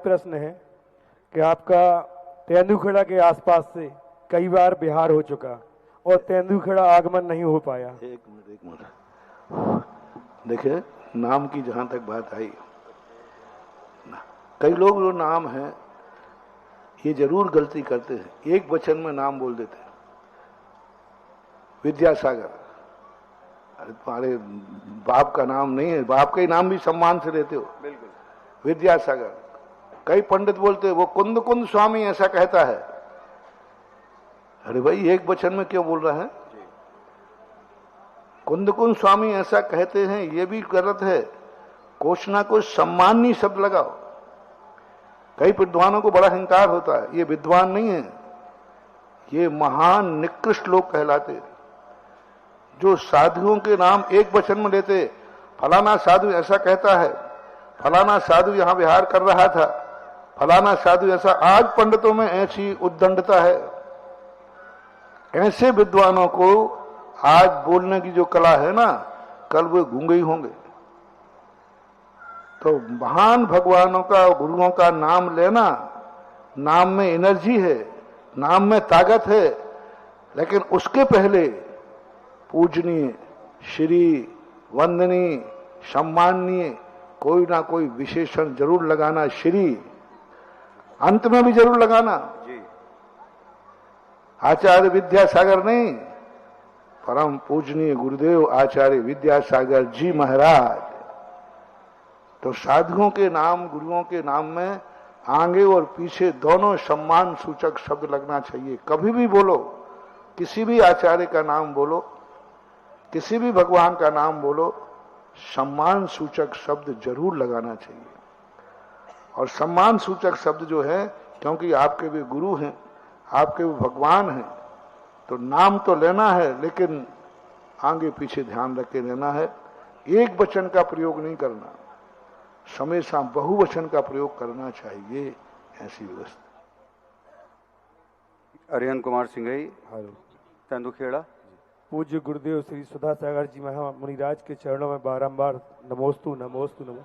प्रश्न है कि आपका तेंदुखेड़ा के आसपास से कई बार बिहार हो चुका और तेंदुखेड़ा आगमन नहीं हो पाया। एक मिनट देखिए, नाम की जहां तक बात आई, कई लोग जो नाम है ये जरूर गलती करते हैं, एक वचन में नाम बोल देते हैं। विद्यासागर, अरे तुम्हारे बाप का नाम नहीं है, बाप का ही नाम भी सम्मान से लेते हो। बिल्कुल। विद्यासागर, कई पंडित बोलते हैं वो कुंद कुंद स्वामी ऐसा कहता है। अरे भाई, एक वचन में क्यों बोल रहा है? कुंद कुंद स्वामी ऐसा कहते हैं, ये भी गलत है। कुछ ना कुछ सम्मानी शब्द लगाओ। कई विद्वानों को बड़ा अहंकार होता है, ये विद्वान नहीं है, ये महान निकृष्ट लोग कहलाते हैं जो साधुओं के नाम एक वचन में लेते। फलाना साधु ऐसा कहता है, फलाना साधु यहां विहार कर रहा था, फलाना साधु ऐसा। आज पंडितों में ऐसी उद्दंडता है। ऐसे विद्वानों को आज बोलने की जो कला है ना, कल वो गूंगे ही होंगे। तो महान भगवानों का, गुरुओं का नाम लेना, नाम में एनर्जी है, नाम में ताकत है, लेकिन उसके पहले पूजनीय, श्री, वंदनीय, सम्माननीय कोई ना कोई विशेषण जरूर लगाना। श्री अंत में भी जरूर लगाना जी। आचार्य विद्यासागर नहीं, परम पूजनीय गुरुदेव आचार्य विद्यासागर जी महाराज। तो साधुओं के नाम, गुरुओं के नाम में आगे और पीछे दोनों सम्मान सूचक शब्द लगना चाहिए। कभी भी बोलो, किसी भी आचार्य का नाम बोलो, किसी भी भगवान का नाम बोलो, सम्मान सूचक शब्द जरूर लगाना चाहिए। और सम्मान सूचक शब्द जो है, क्योंकि आपके भी गुरु हैं, आपके भी भगवान हैं, तो नाम तो लेना है, लेकिन आगे पीछे ध्यान रख के लेना है। एक वचन का प्रयोग नहीं करना, हमेशा बहुवचन का प्रयोग करना चाहिए। ऐसी व्यवस्था। अरिहन कुमार सिंघई, तेंदुखेड़ा। पूज्य गुरुदेव श्री सुधा सागर जी मुनिराज के चरणों में बारंबार नमोस्तु नमोस्तु नमो।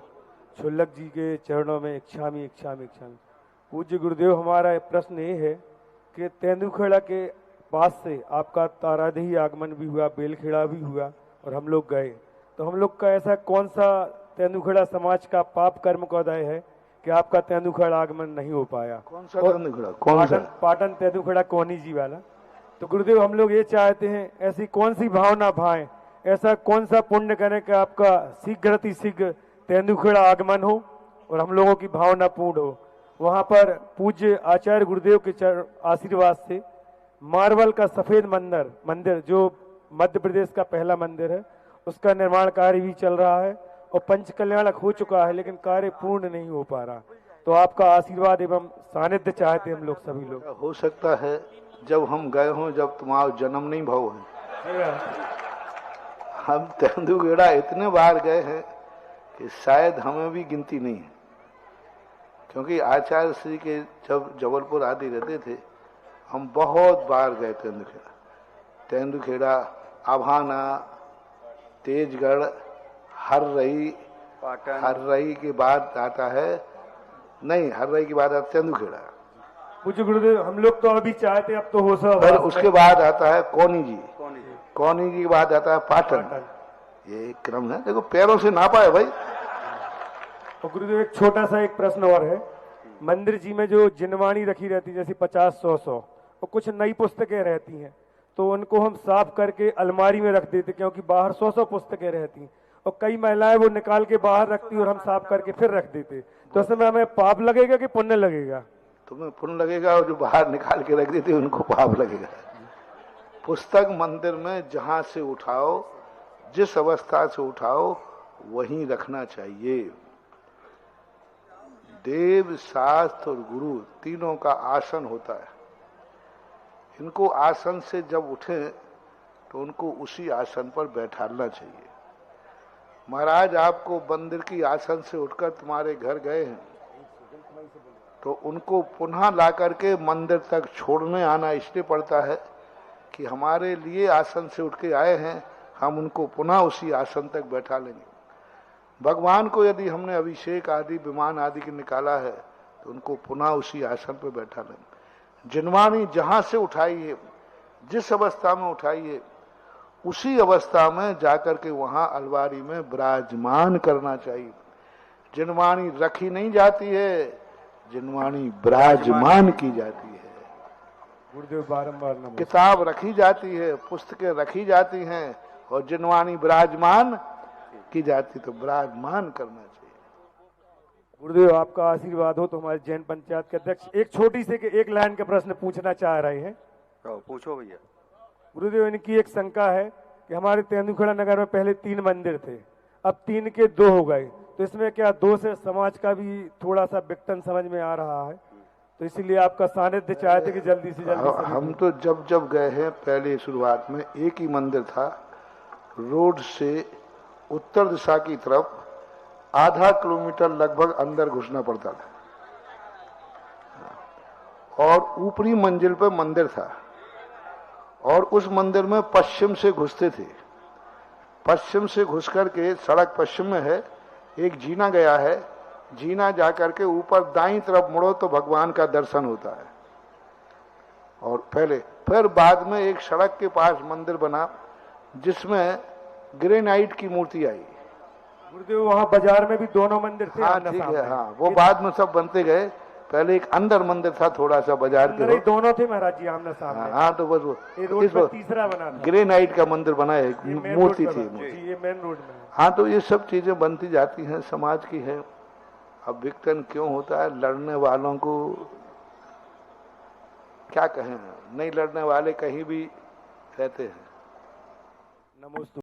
क्षुल्लक जी के चरणों में इच्छामी इच्छामी इच्छामी। पूज्य गुरुदेव, हमारा प्रश्न ये है कि तेंदुखेड़ा के पास से आपका तारादेही आगमन भी हुआ, बेलखेड़ा भी हुआ और हम लोग गए, तो हम लोग का ऐसा कौन सा तेंदुखेड़ा समाज का पाप कर्म कौदाय है कि आपका तेंदुखेड़ा आगमन नहीं हो पाया? कौन सा तेंदुखेड़ा? कौन सा? पाटन तेंदुखेड़ा कोहनी जी वाला। तो गुरुदेव, हम लोग ये चाहते हैं, ऐसी कौन सी भावना भाएं, ऐसा कौन सा पुण्य करें कि आपका शीघ्र तेंदुखेड़ा आगमन हो और हम लोगों की भावना पूर्ण हो। वहां पर पूज्य आचार्य गुरुदेव के आशीर्वाद से मार्बल का सफेद मंदिर जो मध्य प्रदेश का पहला मंदिर है, उसका निर्माण कार्य भी चल रहा है और पंच कल्याणक हो चुका है, लेकिन कार्य पूर्ण नहीं हो पा रहा। तो आपका आशीर्वाद एवं सानिध्य चाहते हम लोग, सभी लोग। हो सकता है जब हम गए हों, जब तुम्हारा जन्म नहीं भाव है। हम तेंदुखेड़ा इतने बार गए हैं कि शायद हमें भी गिनती नहीं है। क्योंकि आचार्य श्री के जब जबलपुर आदि रहते थे, हम बहुत बार गए तेंदुखेड़ा, आभाना, तेजगढ़, हर्रई। हर्रई के बाद आता है, नहीं, हर्रई के बाद आता तेंदुखेड़ा। पूज्य गुरुदेव, हम लोग तो अभी चाहते, अब तो हो सब। फिर उसके बाद आता है कोनी जी, कोनी जी के बाद आता है पाटन। ये क्रम है, देखो पैरों से नापा है भाई। और गुरुदेव, एक छोटा सा एक प्रश्न और है। मंदिर जी में जो जिनवाणी रखी रहती है, जैसे 50-100 और कुछ नई पुस्तकें रहती हैं, तो उनको हम साफ करके अलमारी में रख देते, क्योंकि बाहर 100 पुस्तकें रहती हैं और कई महिलाएं वो निकाल के बाहर रखती और हम साफ करके फिर रख देते। तो उसमें हमें पाप लगेगा कि पुण्य लगेगा? तुम्हें पुण्य लगेगा, और जो बाहर निकाल के रख देते उनको पाप लगेगा। पुस्तक मंदिर में जहां से उठाओ, जिस अवस्था से उठाओ, वहीं रखना चाहिए। देव, शास्त्र और गुरु तीनों का आसन होता है। इनको आसन से जब उठे तो उनको उसी आसन पर बैठाना चाहिए। महाराज आपको मंदिर की आसन से उठकर तुम्हारे घर गए हैं, तो उनको पुनः ला करके मंदिर तक छोड़ने आना इसलिए पड़ता है कि हमारे लिए आसन से उठ के आए हैं, हम उनको पुनः उसी आसन तक बैठा लेंगे। भगवान को यदि हमने अभिषेक आदि, विमान आदि की निकाला है, तो उनको पुनः उसी आसन पर बैठा लें। जिनवाणी जहां से उठाइए, जिस अवस्था में उठाइए, उसी अवस्था में जाकर के वहां अलवारी में विराजमान करना चाहिए। जिनवाणी रखी नहीं जाती है, जिनवाणी विराजमान की जाती है। गुरुदेव बारंबार नमो। किताब रखी जाती है, पुस्तकें रखी जाती हैं, और जिनवाणी विराजमान की जाती, तो विराजमान करना चाहिए। गुरुदेव आपका आशीर्वाद हो तो हमारे जैन पंचायत के अध्यक्ष एक छोटी से एक लाइन का प्रश्न पूछना चाह रहे हैं। पूछो भैया। गुरुदेव इनकी एक शंका है कि हमारे तेंदुखेड़ा नगर में पहले 3 मंदिर थे, अब 3 के 2 हो गए, तो इसमें क्या 2 से समाज का भी थोड़ा सा विघटन समझ में आ रहा है, तो इसीलिए आपका सानिध्य चाहते कि जल्दी से जल्दी हम तो जब गए हैं, पहले शुरुआत में एक ही मंदिर था। रोड से उत्तर दिशा की तरफ आधा किलोमीटर लगभग अंदर घुसना पड़ता था, और ऊपरी मंजिल पर मंदिर था, और उस मंदिर में पश्चिम से घुसते थे। पश्चिम से घुस करके सड़क पश्चिम में है, एक जीना गया है, जीना जाकर के ऊपर दाईं तरफ मुड़ो तो भगवान का दर्शन होता है। और फिर बाद में एक सड़क के पास मंदिर बना जिसमें ग्रेनाइट की मूर्ति आई। गुरुदेव वहाँ बाजार में भी दोनों मंदिर थे। हाँ ठीक है, हाँ वो बाद में सब बनते गए। पहले एक अंदर मंदिर था थोड़ा सा बाजार के, दोनों थे महाराज जी आमने सामने। हाँ तो बस वो रोड पर तीसरा बना था, ग्रेनाइट का मंदिर बना है, मूर्ति थी। ये मेन रोड में। हाँ तो ये सब चीजें बनती जाती हैं, समाज की है। अब विघटन क्यों होता है? लड़ने वालों को क्या कहें, नहीं लड़ने वाले कहीं भी रहते हैं। नमोस्तु।